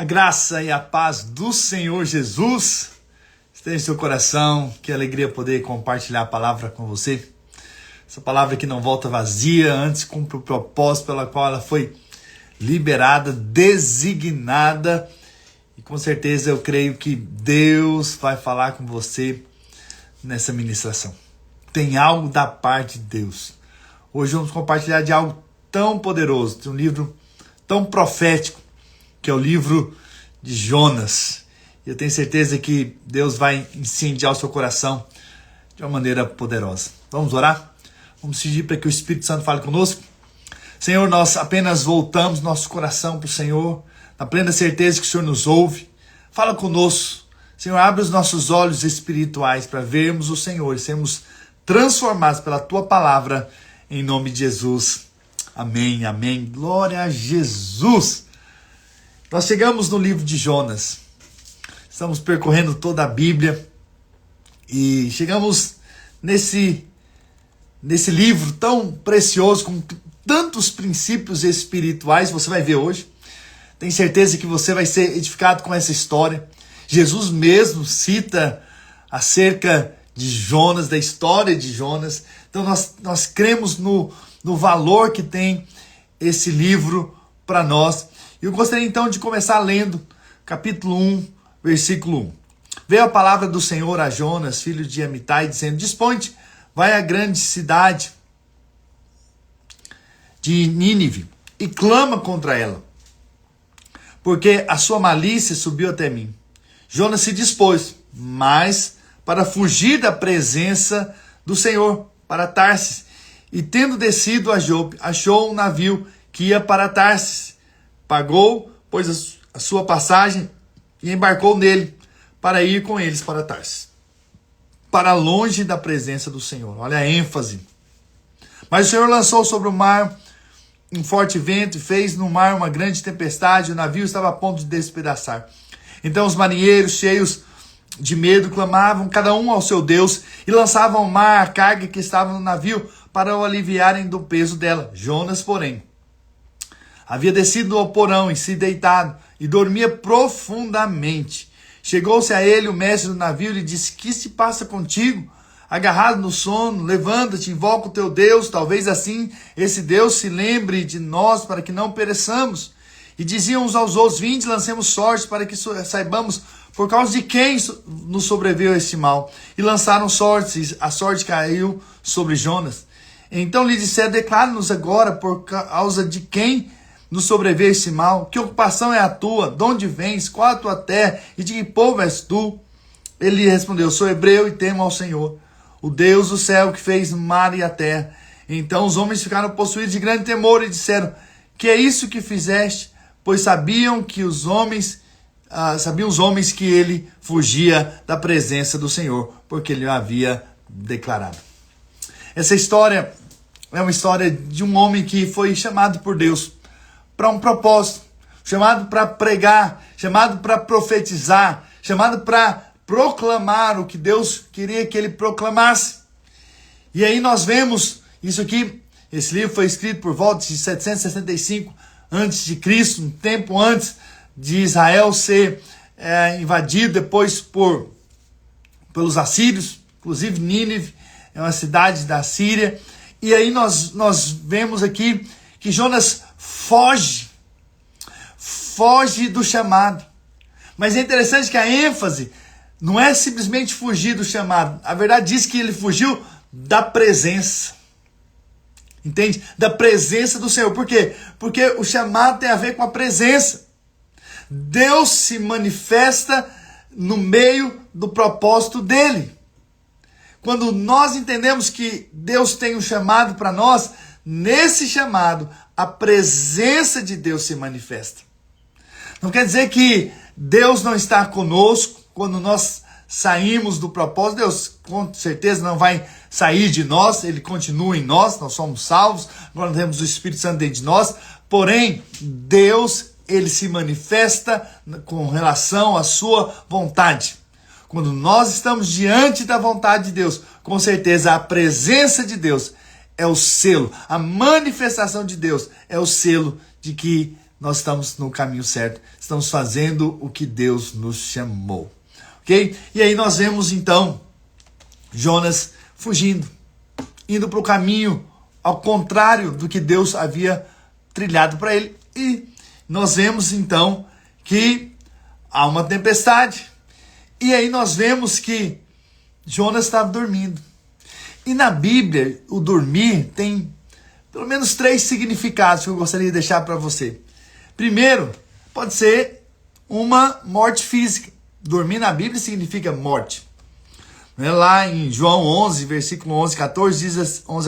A graça e a paz do Senhor Jesus esteja em seu coração. Que alegria poder compartilhar a palavra com você. Essa palavra que não volta vazia, antes cumpre o propósito pela qual ela foi liberada, designada. E com certeza eu creio que Deus vai falar com você nessa ministração. Tem algo da parte de Deus. Hoje vamos compartilhar de algo tão poderoso, de um livro tão profético, que é o livro de Jonas. Eu tenho certeza que Deus vai incendiar o seu coração de uma maneira poderosa. Vamos orar? Vamos pedir para que o Espírito Santo fale conosco? Senhor, nós apenas voltamos nosso coração para o Senhor, na plena certeza que o Senhor nos ouve. Fala conosco. Senhor, abre os nossos olhos espirituais para vermos o Senhor e sermos transformados pela Tua palavra, em nome de Jesus. Amém, amém. Glória a Jesus. Nós chegamos no livro de Jonas. Estamos percorrendo toda a Bíblia e chegamos nesse livro tão precioso, com tantos princípios espirituais. Você vai ver hoje. Tenho certeza que você vai ser edificado com essa história. Jesus mesmo cita acerca de Jonas, da história de Jonas. Então nós cremos no valor que tem esse livro para nós. E eu gostaria então de começar lendo capítulo 1, versículo 1. Veio a palavra do Senhor a Jonas, filho de Amitai, dizendo: Dispõe-te, vai à grande cidade de Nínive e clama contra ela, porque a sua malícia subiu até mim. Jonas se dispôs, mas para fugir da presença do Senhor, para Tarsis, e tendo descido a Jope, achou um navio que ia para Tarsis. Pagou, pois, a sua passagem e embarcou nele para ir com eles para Tarsis, para longe da presença do Senhor. Olha a ênfase. Mas o Senhor lançou sobre o mar um forte vento e fez no mar uma grande tempestade. O navio estava a ponto de despedaçar. Então os marinheiros, cheios de medo, clamavam cada um ao seu Deus e lançavam ao mar a carga que estava no navio para o aliviarem do peso dela. Jonas, porém, havia descido ao porão e se deitado e dormia profundamente. Chegou-se a ele o mestre do navio e lhe disse: Que se passa contigo? Agarrado no sono, levanta-te, invoca o teu Deus, talvez assim esse Deus se lembre de nós para que não pereçamos. E diziam uns aos outros: Vinde, lancemos sorte para que saibamos por causa de quem nos sobreveio este mal. E lançaram sortes, e a sorte caiu sobre Jonas. Então lhe disseram: Declara-nos agora por causa de quem nos sobreveio este mal. Que ocupação é a tua? De onde vens? Qual a tua terra? E de que povo és tu? Ele lhe respondeu: Sou hebreu e temo ao Senhor, o Deus do céu, que fez o mar e a terra. Então os homens ficaram possuídos de grande temor e disseram: Que é isso que fizeste? Pois sabiam os homens que ele fugia da presença do Senhor, porque ele o havia declarado. Essa história é uma história de um homem que foi chamado por Deus para um propósito, chamado para pregar, chamado para profetizar, chamado para proclamar o que Deus queria que ele proclamasse. E aí nós vemos isso aqui. Esse livro foi escrito por volta de 765 a.C., um tempo antes de Israel ser invadido depois pelos assírios. Inclusive Nínive é uma cidade da Síria. E aí nós vemos aqui que Jonas foge do chamado. Mas é interessante que a ênfase não é simplesmente fugir do chamado. A verdade diz que ele fugiu da presença. Entende? Da presença do Senhor. Por quê? Porque o chamado tem a ver com a presença. Deus se manifesta no meio do propósito dele. Quando nós entendemos que Deus tem um chamado para nós, nesse chamado, a presença de Deus se manifesta. Não quer dizer que Deus não está conosco quando nós saímos do propósito. Deus com certeza não vai sair de nós, ele continua em nós, nós somos salvos, nós temos o Espírito Santo dentro de nós. Porém, Deus, ele se manifesta com relação à sua vontade. Quando nós estamos diante da vontade de Deus, com certeza a presença de Deus é o selo, a manifestação de Deus é o selo de que nós estamos no caminho certo, estamos fazendo o que Deus nos chamou. Ok? E aí nós vemos então Jonas fugindo, indo para o caminho ao contrário do que Deus havia trilhado para ele. E nós vemos então que há uma tempestade. E aí nós vemos que Jonas estava dormindo. E na Bíblia, o dormir tem pelo menos 3 significados que eu gostaria de deixar para você. Primeiro, pode ser uma morte física. Dormir na Bíblia significa morte. Lá em João 11, versículo 11 a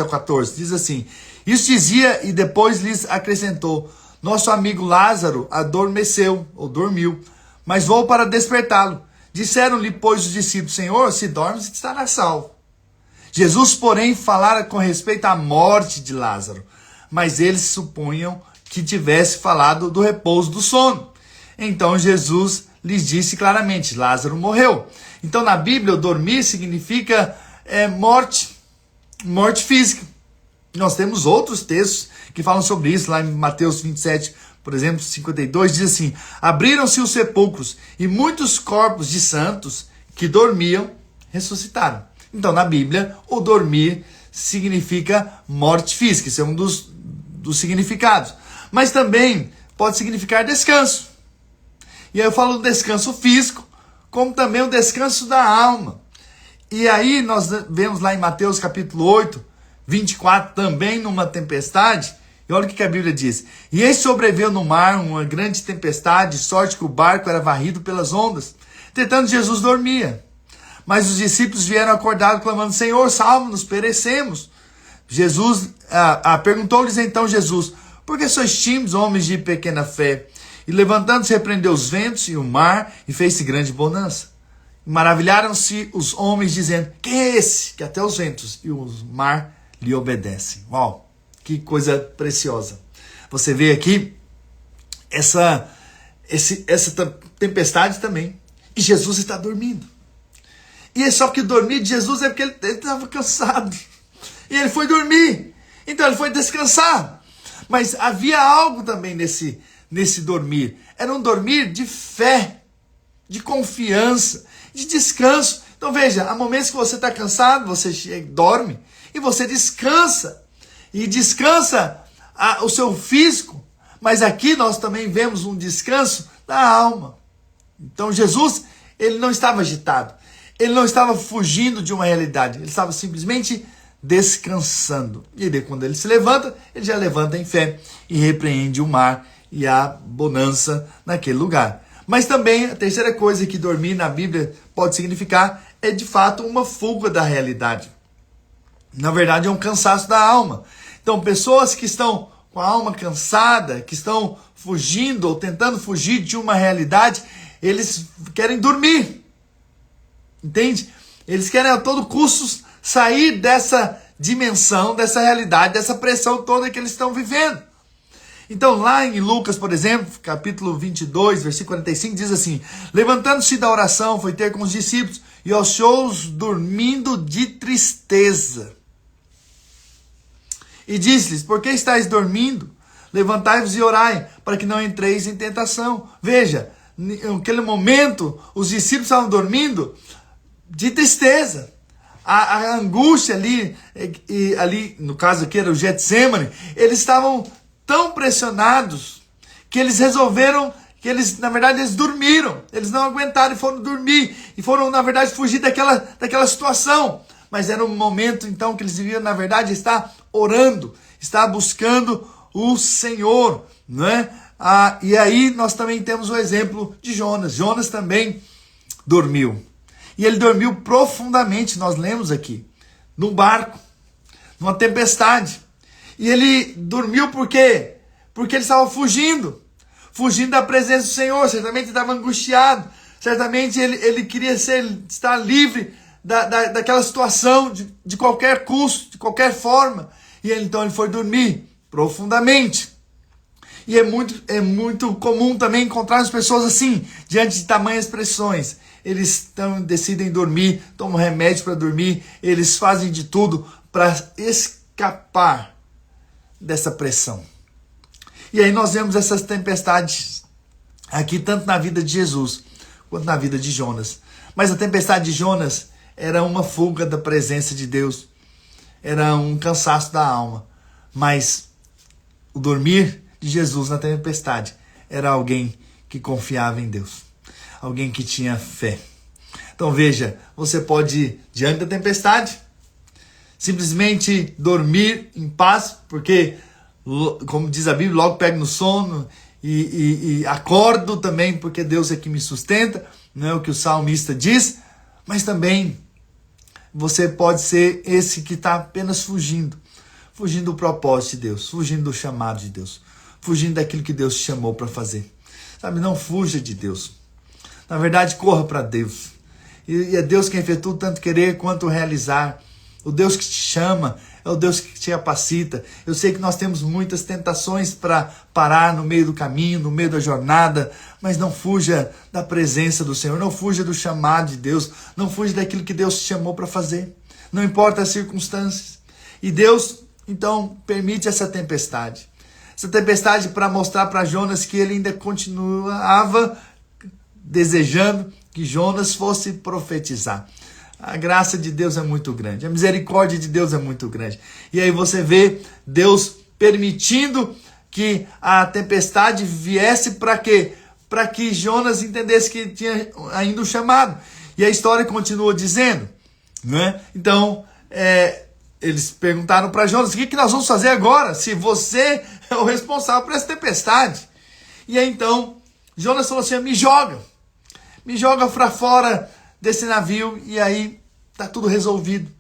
14, diz assim: Isso dizia e depois lhes acrescentou: Nosso amigo Lázaro adormeceu, ou dormiu, mas vou para despertá-lo. Disseram-lhe, pois, os discípulos: Senhor, se dormes, estará salvo. Jesus, porém, falara com respeito à morte de Lázaro, mas eles supunham que tivesse falado do repouso do sono. Então Jesus lhes disse claramente: Lázaro morreu. Então na Bíblia, o dormir significa morte física. Nós temos outros textos que falam sobre isso, lá em Mateus 27, por exemplo, 52, diz assim: Abriram-se os sepulcros e muitos corpos de santos que dormiam ressuscitaram. Então na Bíblia, o dormir significa morte física, isso é um dos significados. Mas também pode significar descanso. E aí eu falo do descanso físico, como também o descanso da alma. E aí nós vemos lá em Mateus capítulo 8, 24, também numa tempestade. E olha o que a Bíblia diz: E eis sobreveio no mar uma grande tempestade, de sorte que o barco era varrido pelas ondas. Entretanto, Jesus dormia. Mas os discípulos vieram acordados, clamando: Senhor, salva-nos, perecemos. Perguntou-lhes então Jesus: Por que sois tímidos, homens de pequena fé? E levantando-se, repreendeu os ventos e o mar, e fez-se grande bonança. E maravilharam-se os homens, dizendo: Quem é esse, que até os ventos e o mar lhe obedecem? Uau, que coisa preciosa. Você vê aqui essa tempestade também. E Jesus está dormindo. E é só que dormir de Jesus é porque ele estava cansado. E ele foi dormir. Então ele foi descansar. Mas havia algo também nesse dormir. Era um dormir de fé, de confiança, de descanso. Então veja, há momentos que você está cansado, você dorme e você descansa. E descansa o seu físico. Mas aqui nós também vemos um descanso da alma. Então Jesus, ele não estava agitado. Ele não estava fugindo de uma realidade. Ele estava simplesmente descansando. E daí, quando ele se levanta, ele já levanta em fé e repreende o mar e a bonança naquele lugar. Mas também a terceira coisa que dormir na Bíblia pode significar é de fato uma fuga da realidade. Na verdade, é um cansaço da alma. Então, pessoas que estão com a alma cansada, que estão fugindo ou tentando fugir de uma realidade, eles querem dormir. Entende? Eles querem a todo custo sair dessa dimensão, dessa realidade, dessa pressão toda que eles estão vivendo. Então lá em Lucas, por exemplo, capítulo 22, versículo 45, diz assim: Levantando-se da oração, foi ter com os discípulos e achou-os dormindo de tristeza. E disse-lhes: Por que estáis dormindo? Levantai-vos e orai, para que não entreis em tentação. Veja, naquele momento, os discípulos estavam dormindo de tristeza. A angústia ali, no caso aqui era o Getsemane, eles estavam tão pressionados que eles resolveram, na verdade, eles dormiram. Eles não aguentaram e foram dormir. E foram, na verdade, fugir daquela situação. Mas era um momento, então, que eles deviam, na verdade, estar orando, estar buscando o Senhor, não é? E aí nós também temos o exemplo de Jonas. Jonas também dormiu. E ele dormiu profundamente, nós lemos aqui, no barco, numa tempestade. E ele dormiu por quê? Porque ele estava fugindo da presença do Senhor. Certamente estava angustiado, certamente ele queria estar livre daquela situação, de qualquer custo, de qualquer forma. E então ele foi dormir profundamente. E é muito comum também encontrar as pessoas assim, diante de tamanhas pressões. Eles decidem dormir, tomam remédio para dormir, eles fazem de tudo para escapar dessa pressão. E aí nós vemos essas tempestades aqui, tanto na vida de Jesus, quanto na vida de Jonas. Mas a tempestade de Jonas era uma fuga da presença de Deus, era um cansaço da alma. Mas o dormir de Jesus na tempestade era alguém que confiava em Deus, alguém que tinha fé. Então veja, você pode, diante da tempestade, simplesmente dormir em paz, porque, como diz a Bíblia, logo pego no sono e acordo também, porque Deus é que me sustenta, não é o que o salmista diz. Mas também você pode ser esse que está apenas fugindo do propósito de Deus, fugindo do chamado de Deus, fugindo daquilo que Deus te chamou para fazer. Sabe, não fuja de Deus. Na verdade, corra para Deus. E é Deus quem efetua tanto querer quanto realizar. O Deus que te chama é o Deus que te capacita. Eu sei que nós temos muitas tentações para parar no meio do caminho, no meio da jornada, mas não fuja da presença do Senhor, não fuja do chamado de Deus, não fuja daquilo que Deus te chamou para fazer. Não importa as circunstâncias. E Deus, então, permite essa tempestade. Essa tempestade para mostrar para Jonas que ele ainda continuava desejando que Jonas fosse profetizar. A graça de Deus é muito grande, a misericórdia de Deus é muito grande. E aí você vê Deus permitindo que a tempestade viesse para quê? Para que Jonas entendesse que tinha ainda um chamado. E a história continua dizendo, né? Então, eles perguntaram para Jonas: o que nós vamos fazer agora, se você é o responsável por essa tempestade? E aí então, Jonas falou assim: me joga para fora desse navio, e aí tá tudo resolvido.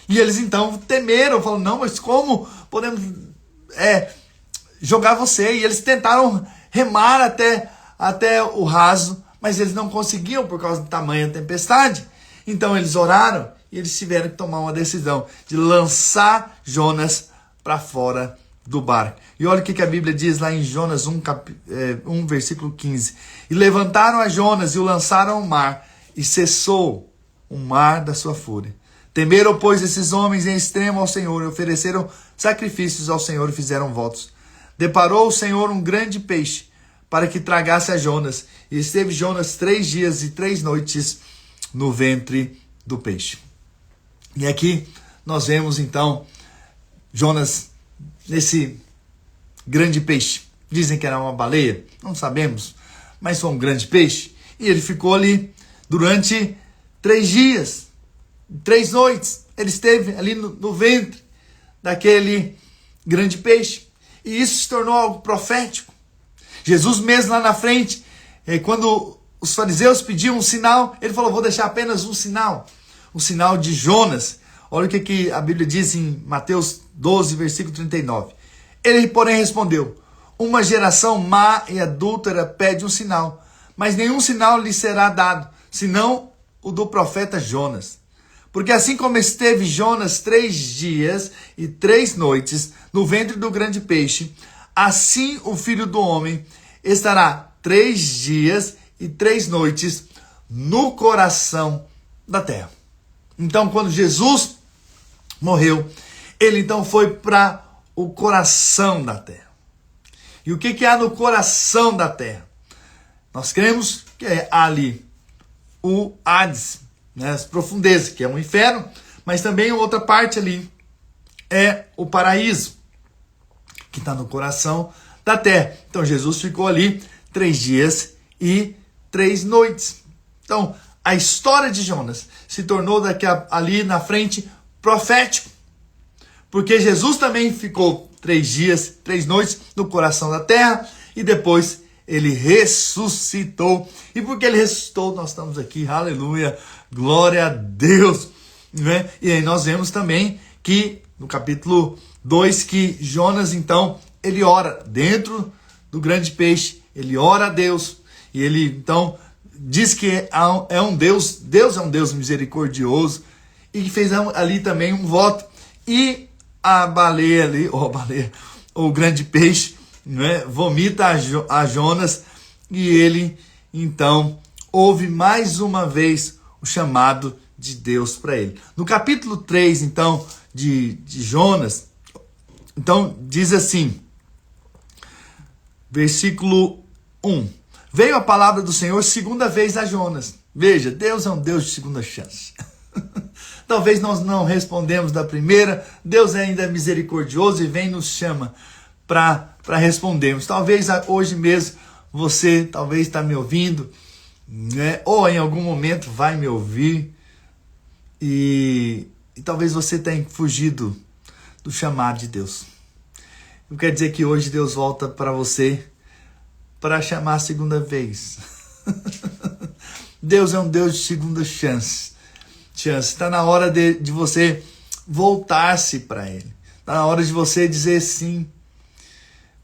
E eles então temeram, falaram: não, mas como podemos jogar você? E eles tentaram remar até o raso, mas eles não conseguiam por causa da tamanha tempestade. Então eles oraram e eles tiveram que tomar uma decisão de lançar Jonas para fora do barco. E olha o que a Bíblia diz lá em Jonas 1, versículo 15. E levantaram a Jonas e o lançaram ao mar, e cessou o mar da sua fúria. Temeram, pois, esses homens em extremo ao Senhor, e ofereceram sacrifícios ao Senhor e fizeram votos. Deparou o Senhor um grande peixe, para que tragasse a Jonas, e esteve Jonas 3 dias e 3 noites no ventre do peixe. E aqui nós vemos então Jonas nesse grande peixe. Dizem que era uma baleia, não sabemos, mas foi um grande peixe. E ele ficou ali durante 3 dias, 3 noites. Ele esteve ali no ventre daquele grande peixe. E isso se tornou algo profético. Jesus mesmo lá na frente, quando os fariseus pediam um sinal, ele falou: vou deixar apenas um sinal de Jonas. Olha o que a Bíblia diz em Mateus 12, versículo 39. Ele, porém, respondeu: uma geração má e adúltera pede um sinal, mas nenhum sinal lhe será dado, senão o do profeta Jonas. Porque assim como esteve Jonas 3 dias e 3 noites no ventre do grande peixe, assim o Filho do Homem estará 3 dias e 3 noites no coração da terra. Então, quando Jesus morreu, ele então foi para o coração da terra. E o que há no coração da terra? Nós cremos que é ali o Hades, né, as profundezas, que é o inferno, mas também outra parte ali é o paraíso, que está no coração da terra. Então Jesus ficou ali 3 dias e 3 noites. Então a história de Jonas se tornou ali na frente profético, porque Jesus também ficou 3 dias, 3 noites no coração da terra, e depois ele ressuscitou. E porque ele ressuscitou, nós estamos aqui, aleluia, glória a Deus, né? E aí nós vemos também que no capítulo 2, que Jonas então, ele ora dentro do grande peixe, ele ora a Deus, e ele então diz que é um Deus é um Deus misericordioso, e que fez ali também um voto. E a baleia ali, o grande peixe, né, vomita a Jonas, e ele então ouve mais uma vez o chamado de Deus para ele. No capítulo 3, então, de Jonas, então diz assim: Versículo 1. Veio a palavra do Senhor segunda vez a Jonas. Veja, Deus é um Deus de segunda chance. Talvez nós não respondemos da primeira, Deus ainda é misericordioso e vem e nos chama para respondermos. Talvez hoje mesmo você talvez está me ouvindo, né? Ou em algum momento vai me ouvir e talvez você tenha fugido do chamado de Deus. Eu quero dizer que hoje Deus volta para você para chamar a segunda vez. Deus é um Deus de segunda chance. Está na hora de você voltar-se para Ele. Está na hora de você dizer sim.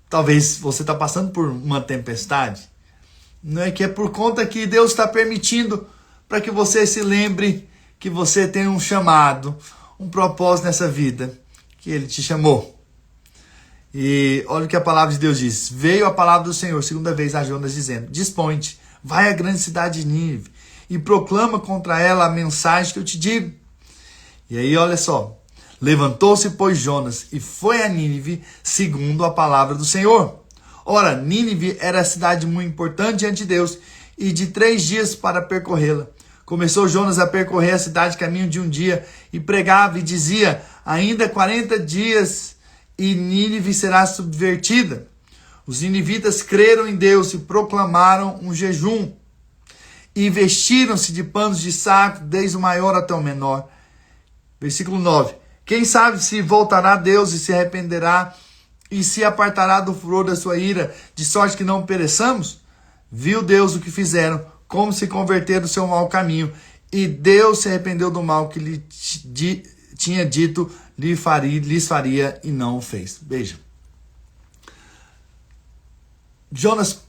Talvez você está passando por uma tempestade. Não é que é por conta que Deus está permitindo para que você se lembre que você tem um chamado, um propósito nessa vida, que Ele te chamou. E olha o que a palavra de Deus diz. Veio a palavra do Senhor, segunda vez a Jonas, dizendo: dispõe-te, vai à grande cidade de Nínive e proclama contra ela a mensagem que eu te digo. E aí olha só. Levantou-se, pois, Jonas e foi a Nínive segundo a palavra do Senhor. Ora, Nínive era a cidade muito importante diante de Deus e de 3 dias para percorrê-la. Começou Jonas a percorrer a cidade caminho de um dia e pregava e dizia: ainda 40 dias e Nínive será subvertida. Os ninivitas creram em Deus e proclamaram um jejum e vestiram-se de panos de saco, desde o maior até o menor. Versículo 9. Quem sabe se voltará a Deus e se arrependerá e se apartará do furor da sua ira, de sorte que não pereçamos? Viu Deus o que fizeram, como se converteram do seu mau caminho, e Deus se arrependeu do mal que lhe tinha dito lhes faria e não o fez. Veja. Jonas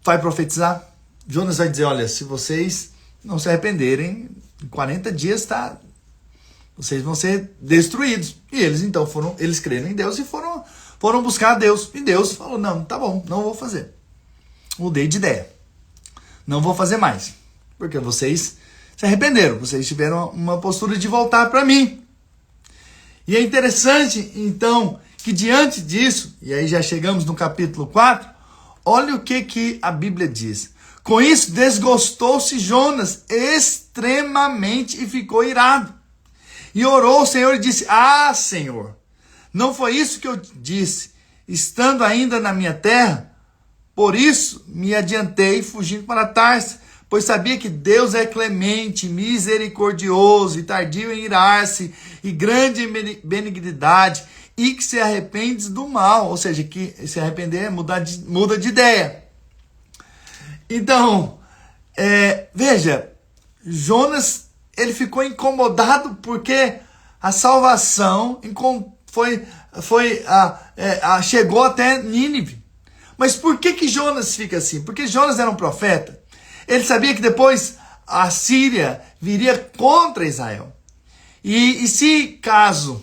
vai profetizar. Jonas vai dizer: olha, se vocês não se arrependerem, em 40 dias vocês vão ser destruídos. E eles então eles creram em Deus e foram buscar a Deus. E Deus falou: não, tá bom, não vou fazer. Mudei de ideia. Não vou fazer mais. Porque vocês se arrependeram. Vocês tiveram uma postura de voltar para mim. E é interessante, então, que diante disso, e aí já chegamos no capítulo 4, olha o que a Bíblia diz. Com isso, desgostou-se Jonas extremamente e ficou irado. E orou ao Senhor e disse: ah, Senhor, não foi isso que eu disse, estando ainda na minha terra? Por isso me adiantei fugindo para Tarsis, pois sabia que Deus é clemente, misericordioso e tardio em irar-se, e grande em benignidade, e que se arrepende do mal. Ou seja, que se arrepender muda de ideia. Então, veja, Jonas, ele ficou incomodado porque a salvação chegou até Nínive. Mas por que Jonas fica assim? Porque Jonas era um profeta. Ele sabia que depois a Síria viria contra Israel. E se caso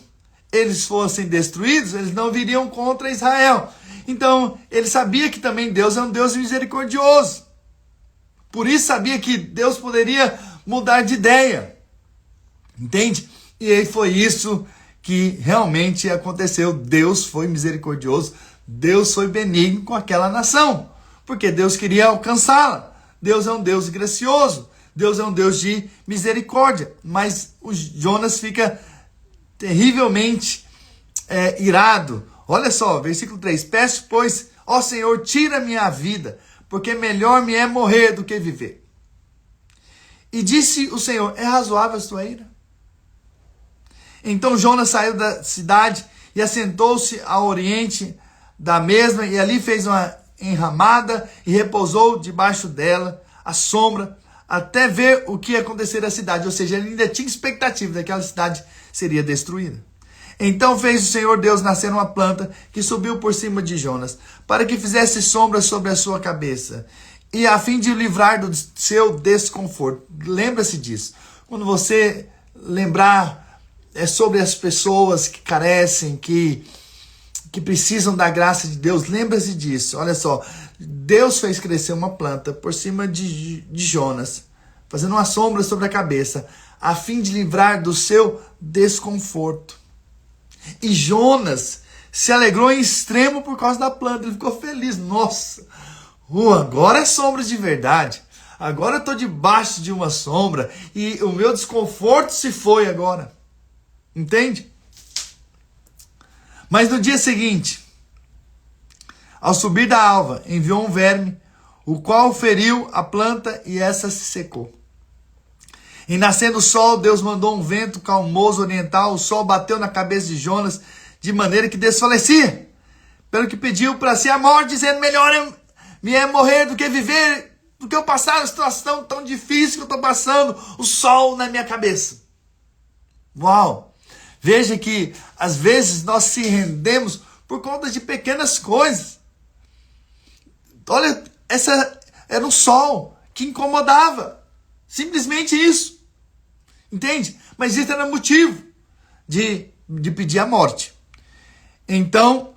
eles fossem destruídos, eles não viriam contra Israel. Então, ele sabia que também Deus é um Deus misericordioso. Por isso sabia que Deus poderia mudar de ideia. Entende? E aí foi isso que realmente aconteceu. Deus foi misericordioso. Deus foi benigno com aquela nação. Porque Deus queria alcançá-la. Deus é um Deus gracioso. Deus é um Deus de misericórdia. Mas o Jonas fica terrivelmente irado. Olha só, versículo 3. Peço, pois, ó Senhor, tira minha vida, porque melhor me é morrer do que viver. E disse o Senhor: é razoável a sua ira? Então Jonas saiu da cidade e assentou-se ao oriente da mesma, e ali fez uma enramada e repousou debaixo dela, à sombra, até ver o que ia acontecer à cidade. Ou seja, ele ainda tinha expectativa de que aquela cidade seria destruída. Então fez o Senhor Deus nascer uma planta que subiu por cima de Jonas, para que fizesse sombra sobre a sua cabeça, e a fim de o livrar do seu desconforto. Lembra-se disso. Quando você lembrar sobre as pessoas que carecem, que precisam da graça de Deus, lembra-se disso. Olha só, Deus fez crescer uma planta por cima de Jonas, fazendo uma sombra sobre a cabeça, a fim de livrar do seu desconforto. E Jonas se alegrou em extremo por causa da planta. Ele ficou feliz. Nossa, agora é sombra de verdade. Agora eu estou debaixo de uma sombra e o meu desconforto se foi agora. Entende? Mas no dia seguinte, ao subir da alva, enviou um verme, o qual feriu a planta e essa se secou. Em nascendo o sol, Deus mandou um vento calmoso oriental, o sol bateu na cabeça de Jonas, de maneira que desfalecia. Pelo que pediu para si a morte, dizendo, melhor me é morrer do que viver, do que eu passar uma situação tão difícil que eu estou passando, o sol na minha cabeça. Uau! Veja que às vezes nós se rendemos por conta de pequenas coisas. Olha, essa era o sol que incomodava. Simplesmente isso. Entende? Mas isso era motivo de pedir a morte. Então,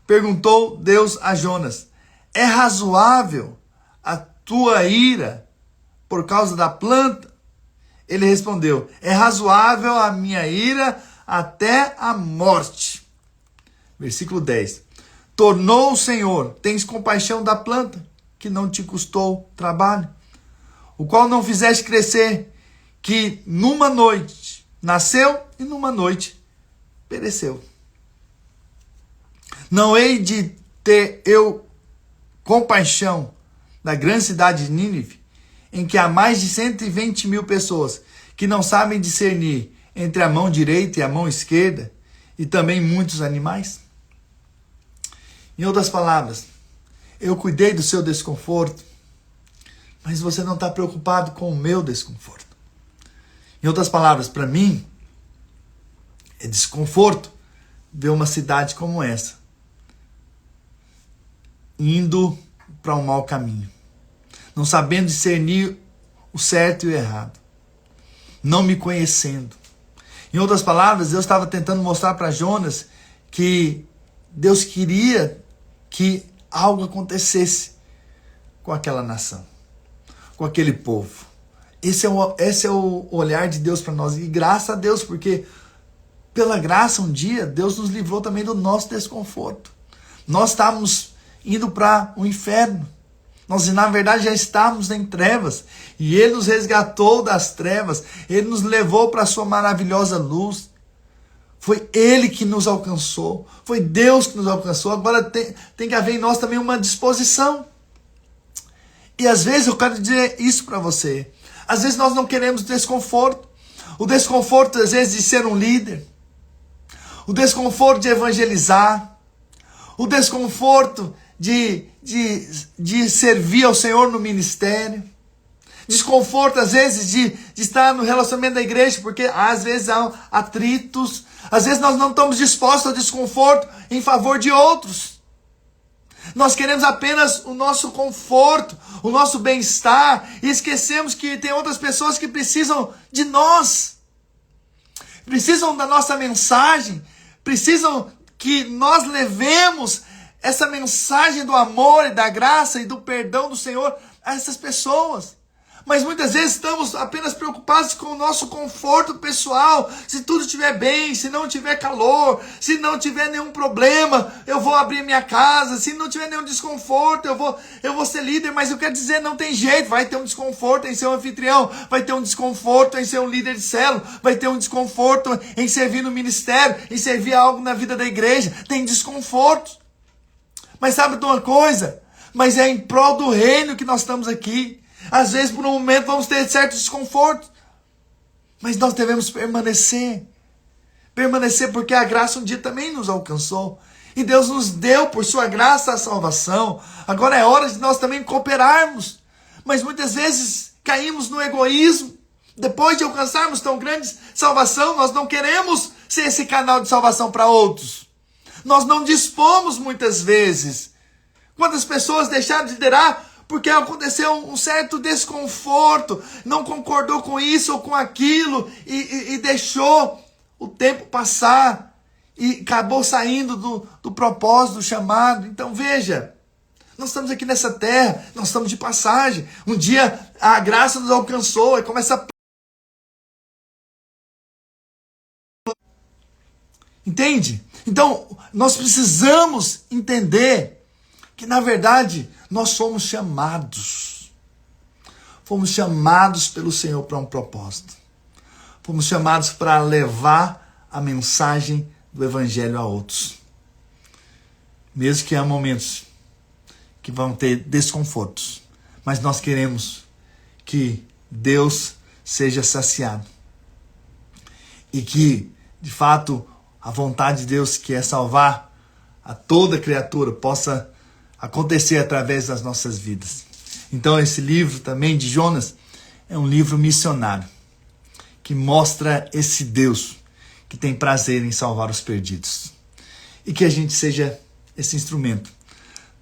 perguntou Deus a Jonas, é razoável a tua ira por causa da planta? Ele respondeu, é razoável a minha ira até a morte. Versículo 10. Tornou o Senhor, tens compaixão da planta, que não te custou trabalho, o qual não fizeste crescer, que numa noite nasceu e numa noite pereceu. Não hei de ter eu compaixão da grande cidade de Nínive, em que há mais de 120 mil pessoas que não sabem discernir entre a mão direita e a mão esquerda, e também muitos animais? Em outras palavras, eu cuidei do seu desconforto, mas você não está preocupado com o meu desconforto. Em outras palavras, para mim, é desconforto ver uma cidade como essa indo para um mau caminho, não sabendo discernir o certo e o errado, não me conhecendo. Em outras palavras, Deus estava tentando mostrar para Jonas que Deus queria que algo acontecesse com aquela nação, com aquele povo. Esse é o olhar de Deus para nós. E graças a Deus, porque pela graça um dia Deus nos livrou também do nosso desconforto. Nós estávamos indo para o inferno. Nós, na verdade, já estávamos em trevas. E Ele nos resgatou das trevas. Ele nos levou para a sua maravilhosa luz. Foi Ele que nos alcançou. Foi Deus que nos alcançou. Agora tem que haver em nós também uma disposição. E às vezes eu quero dizer isso para você. Às vezes nós não queremos desconforto. O desconforto, às vezes, de ser um líder. O desconforto de evangelizar. O desconforto de servir ao Senhor no ministério. Desconforto, às vezes, de estar no relacionamento da igreja, porque às vezes há atritos. Às vezes nós não estamos dispostos ao desconforto em favor de outros. Nós queremos apenas o nosso conforto, o nosso bem-estar, e esquecemos que tem outras pessoas que precisam de nós. Precisam da nossa mensagem, precisam que nós levemos essa mensagem do amor e da graça e do perdão do Senhor a essas pessoas. Mas muitas vezes estamos apenas preocupados com o nosso conforto pessoal. Se tudo estiver bem, se não tiver calor, se não tiver nenhum problema, eu vou abrir minha casa. Se não tiver nenhum desconforto, eu vou ser líder. Mas eu quero dizer, não tem jeito. Vai ter um desconforto em ser um anfitrião. Vai ter um desconforto em ser um líder de célula. Vai ter um desconforto em servir no ministério, em servir algo na vida da igreja. Tem desconforto. Mas sabe de uma coisa? Mas é em prol do reino que nós estamos aqui. Às vezes, por um momento, vamos ter certo desconforto. Mas nós devemos permanecer. Permanecer porque a graça um dia também nos alcançou. E Deus nos deu, por sua graça, a salvação. Agora é hora de nós também cooperarmos. Mas muitas vezes caímos no egoísmo. Depois de alcançarmos tão grande salvação, nós não queremos ser esse canal de salvação para outros. Nós não dispomos muitas vezes. Quantas pessoas deixaram de liderar porque aconteceu um certo desconforto, não concordou com isso ou com aquilo e deixou o tempo passar e acabou saindo do propósito, do chamado. Então veja, nós estamos aqui nessa terra, nós estamos de passagem. Um dia a graça nos alcançou e começa a... Entende? Então, nós precisamos entender que, na verdade, nós somos chamados. Fomos chamados pelo Senhor para um propósito. Fomos chamados para levar a mensagem do Evangelho a outros. Mesmo que há momentos que vão ter desconfortos. Mas nós queremos que Deus seja saciado. E que, de fato, a vontade de Deus, que é salvar a toda criatura, possa acontecer através das nossas vidas. Então, esse livro também de Jonas é um livro missionário, que mostra esse Deus que tem prazer em salvar os perdidos. E que a gente seja esse instrumento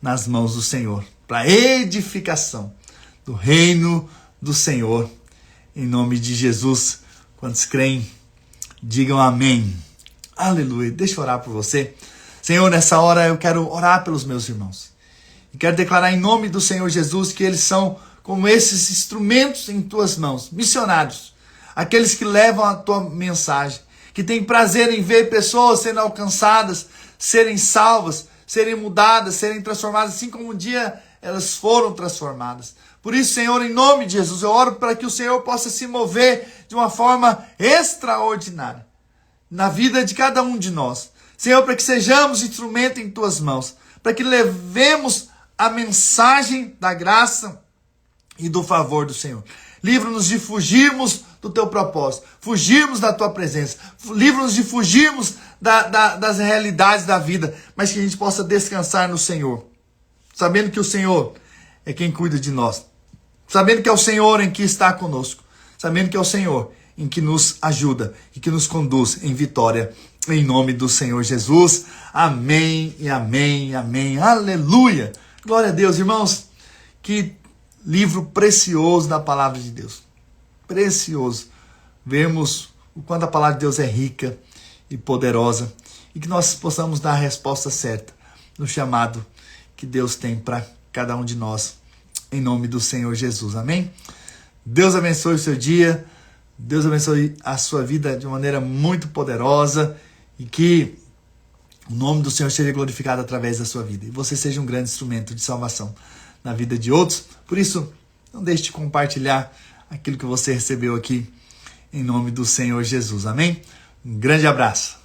nas mãos do Senhor, para edificação do reino do Senhor. Em nome de Jesus, quantos creem, digam amém. Aleluia. Deixa eu orar por você. Senhor, nessa hora eu quero orar pelos meus irmãos. E quero declarar em nome do Senhor Jesus que eles são como esses instrumentos em tuas mãos, missionários. Aqueles que levam a tua mensagem, que têm prazer em ver pessoas sendo alcançadas, serem salvas, serem mudadas, serem transformadas, assim como um dia elas foram transformadas. Por isso, Senhor, em nome de Jesus, eu oro para que o Senhor possa se mover de uma forma extraordinária na vida de cada um de nós. Senhor, para que sejamos instrumento em tuas mãos, para que levemos a mensagem da graça e do favor do Senhor. Livra-nos de fugirmos do teu propósito, fugirmos da tua presença, livra-nos de fugirmos das realidades da vida, mas que a gente possa descansar no Senhor, sabendo que o Senhor é quem cuida de nós, sabendo que é o Senhor em que está conosco, sabendo que é o Senhor em que nos ajuda e que nos conduz em vitória, em nome do Senhor Jesus. Amém e amém e amém. Aleluia! Glória a Deus, irmãos. Que livro precioso da palavra de Deus. Precioso. Vemos o quanto a palavra de Deus é rica e poderosa e que nós possamos dar a resposta certa no chamado que Deus tem para cada um de nós, em nome do Senhor Jesus. Amém? Deus abençoe o seu dia, Deus abençoe a sua vida de uma maneira muito poderosa e que o nome do Senhor seja glorificado através da sua vida e você seja um grande instrumento de salvação na vida de outros. Por isso, não deixe de compartilhar aquilo que você recebeu aqui, em nome do Senhor Jesus. Amém? Um grande abraço.